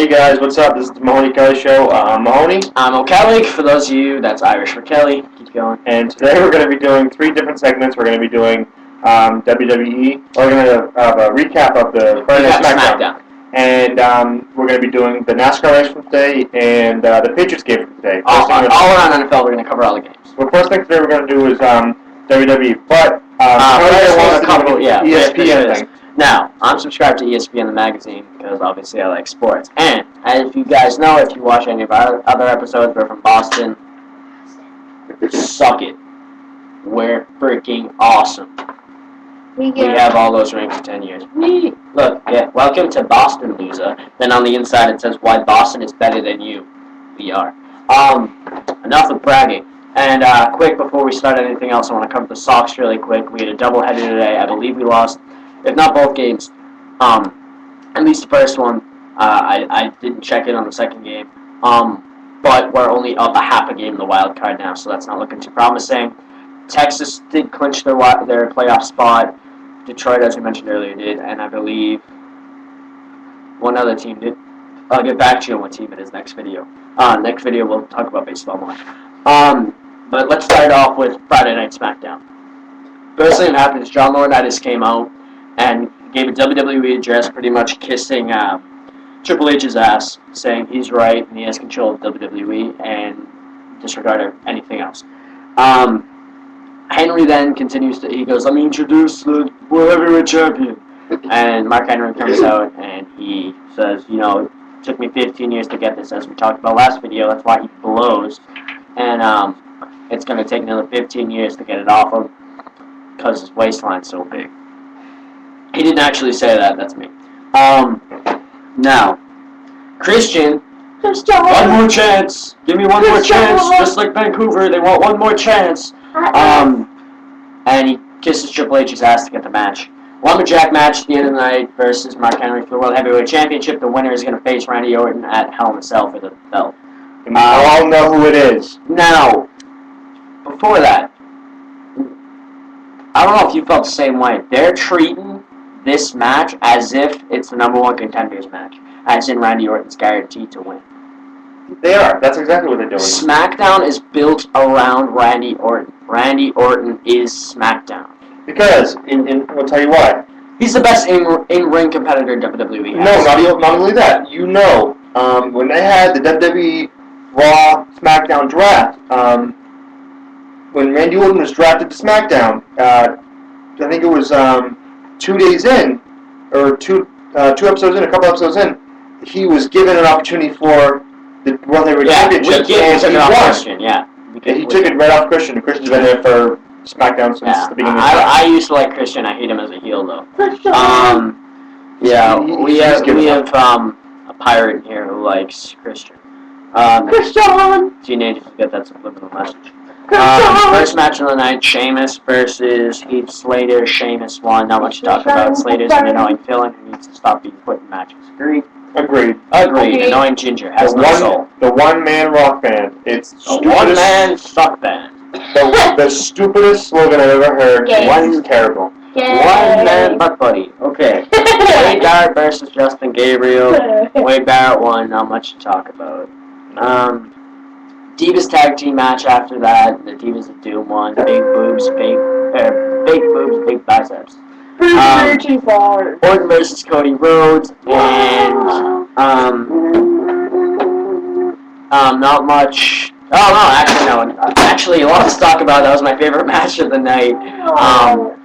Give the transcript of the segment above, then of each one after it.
Hey guys, what's up? This is the Mahoney Kelly Show. I'm Mahoney. I'm O'Kelly. For those of you, that's Irish for Kelly. Keep going. And today we're going to be doing 3 different segments. We're going to be doing WWE. We're going to have a recap of the Friday Night SmackDown. And we're going to be doing the NASCAR race from today and the Patriots game from today. All around NFL, we're going to cover all the games. Well, first thing today we're going to do is WWE. But ESPN thing. Now, I'm subscribed to ESPN the magazine because obviously I like sports. And as you guys know, if you watch any of our other episodes, we're from Boston. Suck it. We're freaking awesome. We have all those rings for 10 years. Look, yeah, welcome to Boston, loser. Then on the inside it says why Boston is better than you. We are. Enough of bragging. And quick, before we start anything else, I want to cover the Sox really quick. We had a doubleheader today. I believe we lost, if not both games, at least the first one. I didn't check it on the second game. But we're only up a half a game in the wild card now, so that's not looking too promising. Texas did clinch their playoff spot. Detroit, as we mentioned earlier, did, and I believe one other team did. I'll get back to you on what team it is next video. Next video we'll talk about baseball more. But let's start off with Friday Night SmackDown. First thing that happened is John Laurinaitis came out and gave a WWE address pretty much kissing Triple H's ass, saying he's right and he has control of WWE and disregard anything else. Henry then continues he goes, let me introduce the World Heavyweight Champion. And Mark Henry comes out and he says, you know, it took me 15 years to get this, as we talked about last video. That's why he blows. And it's going to take another 15 years to get it off him because his waistline's so big. He didn't actually say that. That's me. Now, Christian, one more chance. Give me one more chance. Just like Vancouver, they want one more chance. And he kisses Triple H's ass to get the match. Lumberjack match at the end of the night versus Mark Henry for the World Heavyweight Championship. The winner is going to face Randy Orton at Hell in a Cell for the belt. And we all know who it is. Now, before that, I don't know if you felt the same way. They're treating this match as if it's the number 1 contenders match, as in Randy Orton's guaranteed to win. They are. That's exactly what they're doing. SmackDown is built around Randy Orton. Randy Orton is SmackDown. Because, I'll tell you why. He's the best in-ring competitor WWE has. No, not only that. You know, when they had the WWE Raw SmackDown draft, when Randy Orton was drafted to SmackDown, I think it was 2 days in, or two episodes in, a couple episodes in, he was given an opportunity for the World Heavyweight Championship, and he won. Christian, yeah. He took it right off Christian. Christian's been there for SmackDown since the beginning of the draft. I used to like Christian. I hate him as a heel, though. We have a pirate in here who likes Christian. Christian! Teenagers get that subliminal message. First match of the night, Sheamus versus Heath Slater. Sheamus won. Not much to talk about. Slater's an annoying villain who needs to stop being put in matches. Agreed. Annoying ginger. Has no soul. The one-man rock band. It's the one-man suck band. The stupidest slogan I've ever heard. One terrible. One-man butt buddy. Okay. Wade Barrett versus Justin Gabriel. Wade Barrett won. Not much to talk about. Divas tag team match after that. The Divas of Doom won. Big boobs, big biceps. Orton versus Cody Rhodes, and not much. Actually, a lot to talk about. That was my favorite match of the night.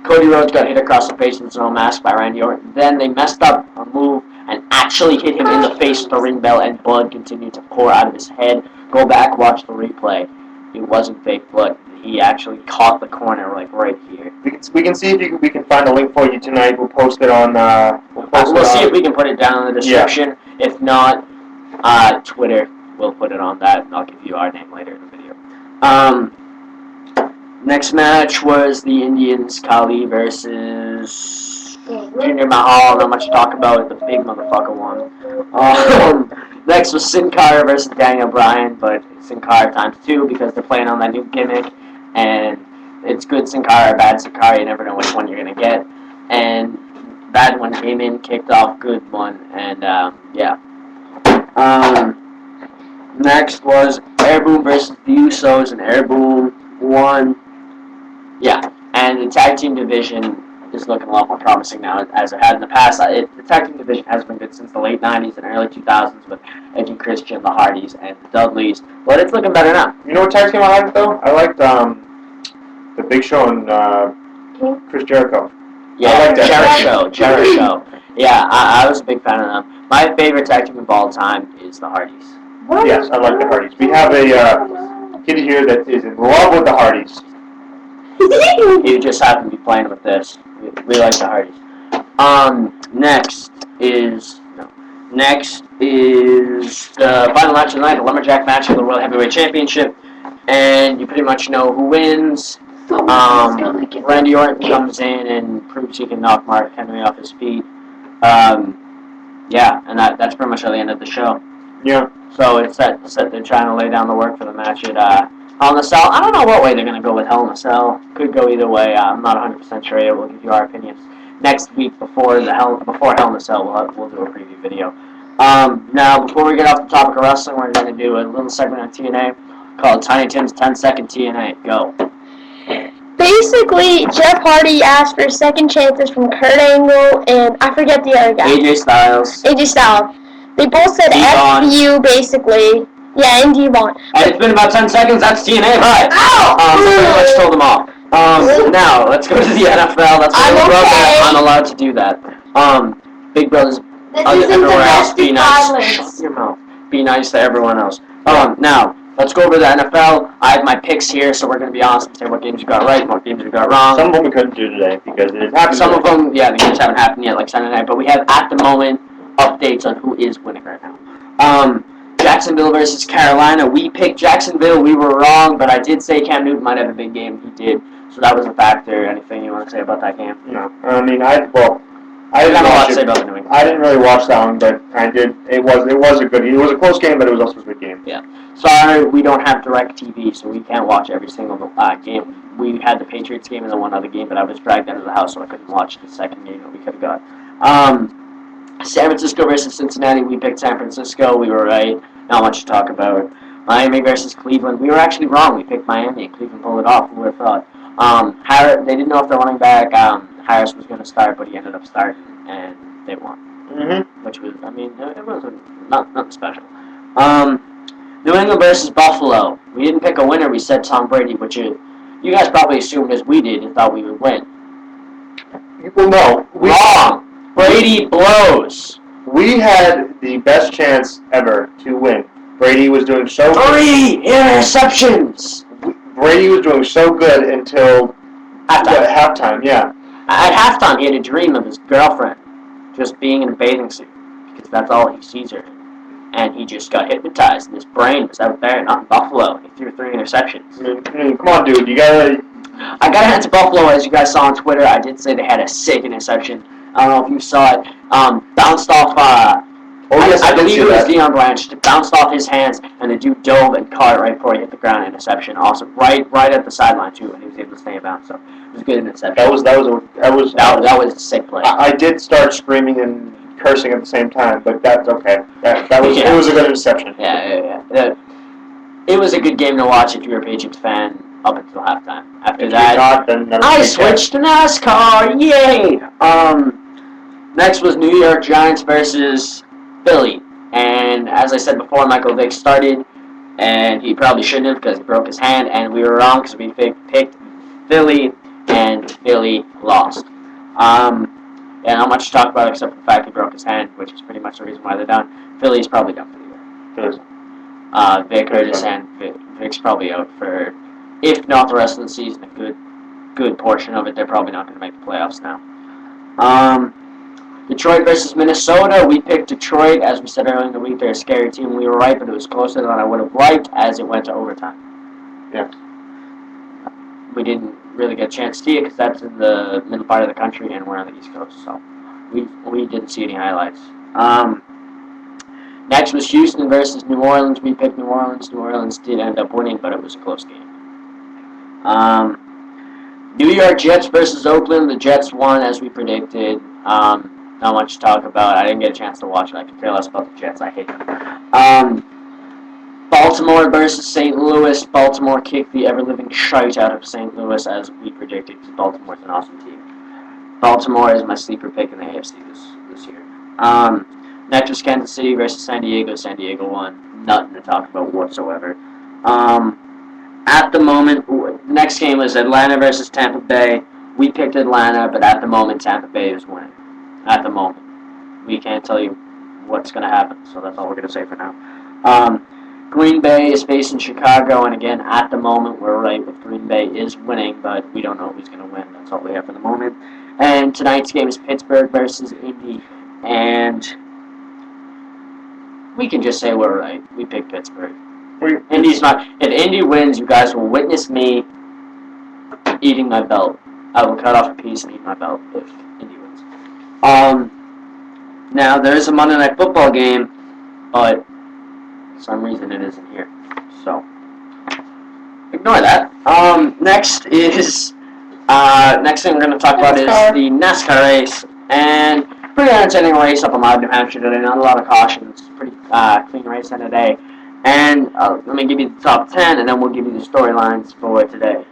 Cody Rhodes got hit across the face with his own mask by Randy Orton. Then they messed up a move and actually hit him in the face with a ring bell, and blood continued to pour out of his head. Go back, watch the replay. It wasn't fake blood. He actually caught the corner, like, right here. We can see if we can find a link for you tonight. We'll post it on... We'll see if we can put it down in the description. Yeah. If not, Twitter, we'll put it on that, and I'll give you our name later in the video. Next match was the Indians, Kali versus Jinder Mahal. Not much to talk about. The big motherfucker won. Next was Sin Cara versus Daniel Bryan, but Sin Cara times 2 because they're playing on that new gimmick, and it's good Sin Cara, bad Sin Cara. You never know which one you're gonna get. And bad one came in, kicked off, good one, and yeah. Next was Airboom versus the Usos, and Airboom won. Yeah, and the tag team division is looking a lot more promising now as it had in the past. The tag team division has been good since the late 90s and early 2000s with Edge and Christian, the Hardys, and the Dudleys, but it's looking better now. You know what tag team I liked, though? I liked the Big Show and Chris Jericho. Yeah, I like that. Jericho. Yeah, I was a big fan of them. My favorite tag team of all time is the Hardys. Yes, I like the Hardys. We have a kid here that is in love with the Hardys. He just happened to be playing with this. We like the Hardys. Next is the final match of the night, the Lumberjack match for the World Heavyweight Championship, and you pretty much know who wins. Randy Orton comes in and proves he can knock Mark Henry off his feet. Yeah, and that's pretty much at the end of the show. Yeah. So it's set they're trying to lay down the work for the match at Hell in a Cell. I don't know what way they're going to go with Hell in a Cell. Could go either way. I'm not 100% sure yet. We'll give you our opinions next week before Hell in a Cell. We'll do a preview video. Now, before we get off the topic of wrestling, we're going to do a little segment on TNA called Tiny Tim's 10-second TNA. Go. Basically, Jeff Hardy asked for second chances from Kurt Angle and I forget the other guy. AJ Styles. They both said Devon. F you, basically. Yeah, and Devon. And it's been about 10 seconds. That's TNA. Bye. Ow! Pretty much told them all. Now, let's go to the NFL. That's I'm okay. I'm allowed to do that. Big Brothers. This isn't everywhere else. Be domestic nice. violence. Shut your mouth. Be nice to everyone else. Now, let's go over the NFL. I have my picks here, so we're going to be honest and say what games we got right, what games we got wrong. Some of them we couldn't do today because it happened. Some of them, yeah, the games haven't happened yet, like Sunday night, but we have, at the moment, updates on who is winning right now. Jacksonville versus Carolina. We picked Jacksonville. We were wrong, but I did say Cam Newton might have a big game. He did, so that was a factor. Anything you want to say about that game? No, I mean I didn't a lot watch to say it. about the New England. I didn't really watch that one, but I did. It was a close game, but it was also a good game. Yeah. Sorry, we don't have direct TV, so we can't watch every single game. We had the Patriots game and the one other game, but I was dragged out of the house, so I couldn't watch the second game that we could have got. San Francisco versus Cincinnati. We picked San Francisco. We were right. Not much to talk about. Miami versus Cleveland. We were actually wrong. We picked Miami, and Cleveland pulled it off. Who would have thought? Harris, they didn't know if their running back Harris was going to start, but he ended up starting, and they won. Mm-hmm. Which was, I mean, it wasn't nothing special. New England versus Buffalo. We didn't pick a winner. We said Tom Brady, which you guys probably assumed as we did and thought we would win. Well, no. Wrong. Brady blows. We had the best chance ever to win. Brady was doing so good. 3 interceptions. Brady was doing so good until halftime. Yeah. At halftime, he had a dream of his girlfriend just being in a bathing suit because that's all he sees her in. And he just got hypnotized, and his brain was out there, not in Buffalo. He threw 3 interceptions. I mean, come on, dude. I gotta hand to Buffalo, as you guys saw on Twitter. I did say they had a sick interception. I don't know if you saw it. Bounced off. I believe it was Deion Blanche. Bounced off his hands, and the dude dove and caught it right before he hit the ground. Interception, awesome. Right at the sideline too, and he was able to stay in bounds. So it was a good interception. That was a sick play. I did start screaming and cursing at the same time, but that's okay. It was a good interception. Yeah. It was a good game to watch if you were a Patriots fan up until halftime. After that, I switched to NASCAR. Yay! Next was New York Giants versus Philly, and as I said before, Michael Vick started, and he probably shouldn't have because he broke his hand, and we were wrong because we picked Philly, and Philly lost. Yeah, not much to talk about except for the fact he broke his hand, which is pretty much the reason why they're done. Philly's probably done for the year. Vic hurt his hand. Vic's probably out for, if not the rest of the season, a good portion of it. They're probably not going to make the playoffs now. Detroit versus Minnesota. We picked Detroit. As we said earlier in the week, they're a scary team. We were right, but it was closer than I would have liked as it went to overtime. Yeah. We didn't really get a chance to see it because that's in the middle part of the country and we're on the East Coast, so we didn't see any highlights. Next was Houston versus New Orleans. We picked New Orleans. New Orleans did end up winning, but it was a close game. New York Jets versus Oakland. The Jets won as we predicted. Not much to talk about. I didn't get a chance to watch it. I could care less about the Jets. I hate them. Baltimore versus St. Louis. Baltimore kicked the ever-living shite out of St. Louis, as we predicted, because Baltimore's an awesome team. Baltimore is my sleeper pick in the AFC this year. Next was Kansas City versus San Diego. San Diego won. Nothing to talk about whatsoever. At the moment, next game was Atlanta versus Tampa Bay. We picked Atlanta, but at the moment, Tampa Bay is winning. At the moment. We can't tell you what's going to happen, so that's all we're going to say for now. Green Bay is facing Chicago, and again, at the moment, we're right with Green Bay is winning, but we don't know who's going to win. That's all we have for the moment. And tonight's game is Pittsburgh versus Indy, and we can just say we're right. We picked Pittsburgh. Indy's not. If Indy wins, you guys will witness me eating my belt. I will cut off a piece and eat my belt if Indy wins. Now, there is a Monday Night Football game, but for some reason it isn't here. So, ignore that. Next thing we're going to talk about is the NASCAR race. And pretty entertaining race up in New Hampshire today. Not a lot of cautions. Pretty clean race in today. And let me give you the top 10, and then we'll give you the storylines for today.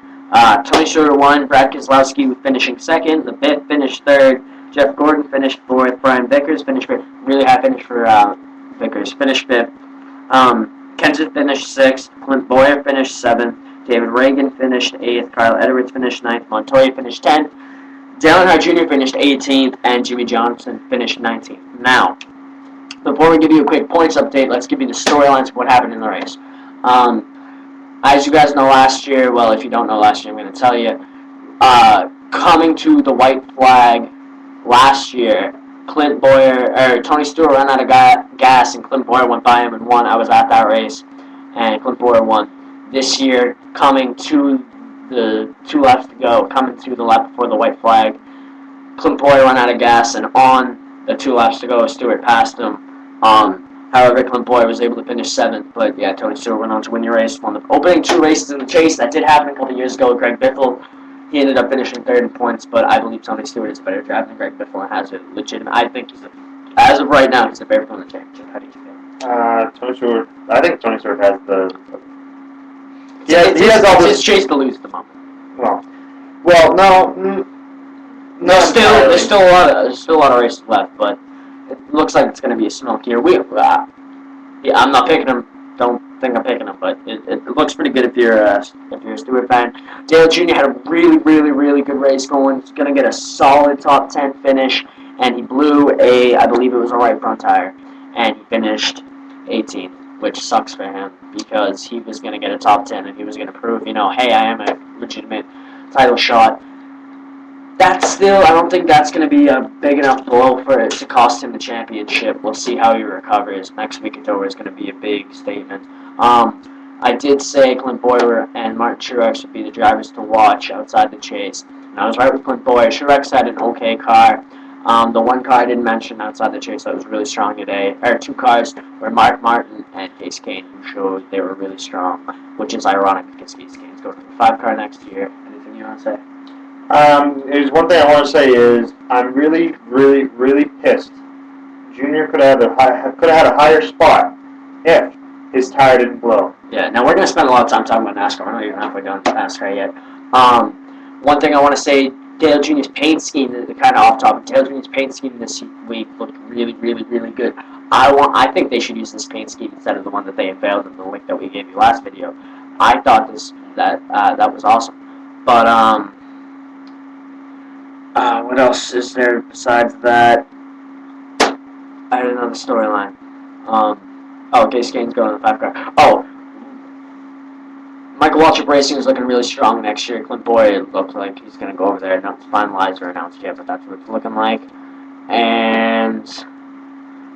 Tony Stewart won. Brad Keselowski finishing second. The Biff finished third. Jeff Gordon finished fourth. Brian Vickers finished fifth. Really high finish for Vickers. Finished fifth. Kenseth finished sixth. Clint Boyer finished seventh. David Reagan finished eighth. Kyle Edwards finished ninth. Montoya finished 10th. Dale Earnhardt Jr. finished 18th. And Jimmy Johnson finished 19th. Now, before we give you a quick points update, let's give you the storylines of what happened in the race. As you guys know last year, well, if you don't know last year, I'm going to tell you, coming to the white flag last year, Tony Stewart ran out of gas, and Clint Boyer went by him and won. I was at that race, and Clint Boyer won. This year, coming to the 2 laps to go, coming to the lap before the white flag, Clint Boyer ran out of gas, and on the 2 laps to go, Stewart passed him. However, Clint Boyer was able to finish 7th, but yeah, Tony Stewart went on to win the race. Won the opening 2 races in the chase. That did happen a couple years ago with Greg Biffle. He ended up finishing 3rd in points, but I believe Tony Stewart is a better driver than Greg Biffle and has a legitimate. I think as of right now, he's the favorite to win the championship. How do you feel? Tony Stewart. I think Tony Stewart has the. He has all this chase to lose at the moment. Well, no. There's still a lot of races left, but it looks like it's going to be a smoke year. I'm not picking him. Don't think I'm picking him, but it looks pretty good if you're a Stewart fan. Dale Jr. had a really, really, really good race going. He's going to get a solid top 10 finish, and he blew I believe it was a right front tire, and he finished 18th, which sucks for him because he was going to get a top 10, and he was going to prove, hey, I am a legitimate title shot. I don't think that's going to be a big enough blow for it to cost him the championship. We'll see how he recovers. Next week at Dover is going to be a big statement. I did say Clint Boyer and Martin Truex would be the drivers to watch outside the chase. And I was right with Clint Boyer. Truex had an okay car. The one car I didn't mention outside the chase that was really strong today, or 2 cars, were Mark Martin and Case Kane, who showed they were really strong, which is ironic because Case Kane's going to the 5 car next year. Anything you want to say? There's one thing I want to say is I'm really, really, really pissed. Junior could have had a higher spot if his tire didn't blow. Yeah. Now we're gonna spend a lot of time talking about NASCAR. We're not even halfway done with NASCAR yet. One thing I want to say, Dale Jr.'s paint scheme, kind of off topic. Dale Jr.'s paint scheme this week looked really, really, really good. I think they should use this paint scheme instead of the one that they unveiled in the link that we gave you last video. I thought that was awesome. But what else is there besides that? I had another storyline. Case Kane's going to the 5 car. Michael Waltrip Racing is looking really strong next year. Clint Boyer looks like he's going to go over there. Not finalized or announced yet, but that's what it's looking like. And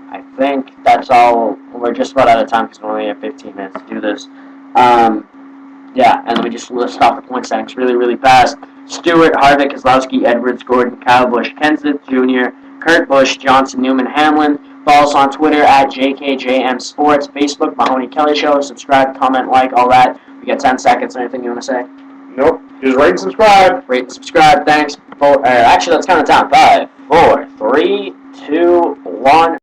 I think that's all. We're just about out of time because we only have 15 minutes to do this. Yeah, and let me just list off the point standings really, really fast. Stewart, Harvick, Keselowski, Edwards, Gordon, Kyle Busch, Kenseth Jr., Kurt Busch, Johnson, Newman, Hamlin. Follow us on Twitter at JKJM Sports, Facebook, Mahoney Kelly Show. Subscribe, comment, like, all that. We got 10 seconds. Anything you want to say? Nope. Just rate and subscribe. Rate and subscribe. Thanks. Actually, let's count it down. 5, 4, 3, 2, 1.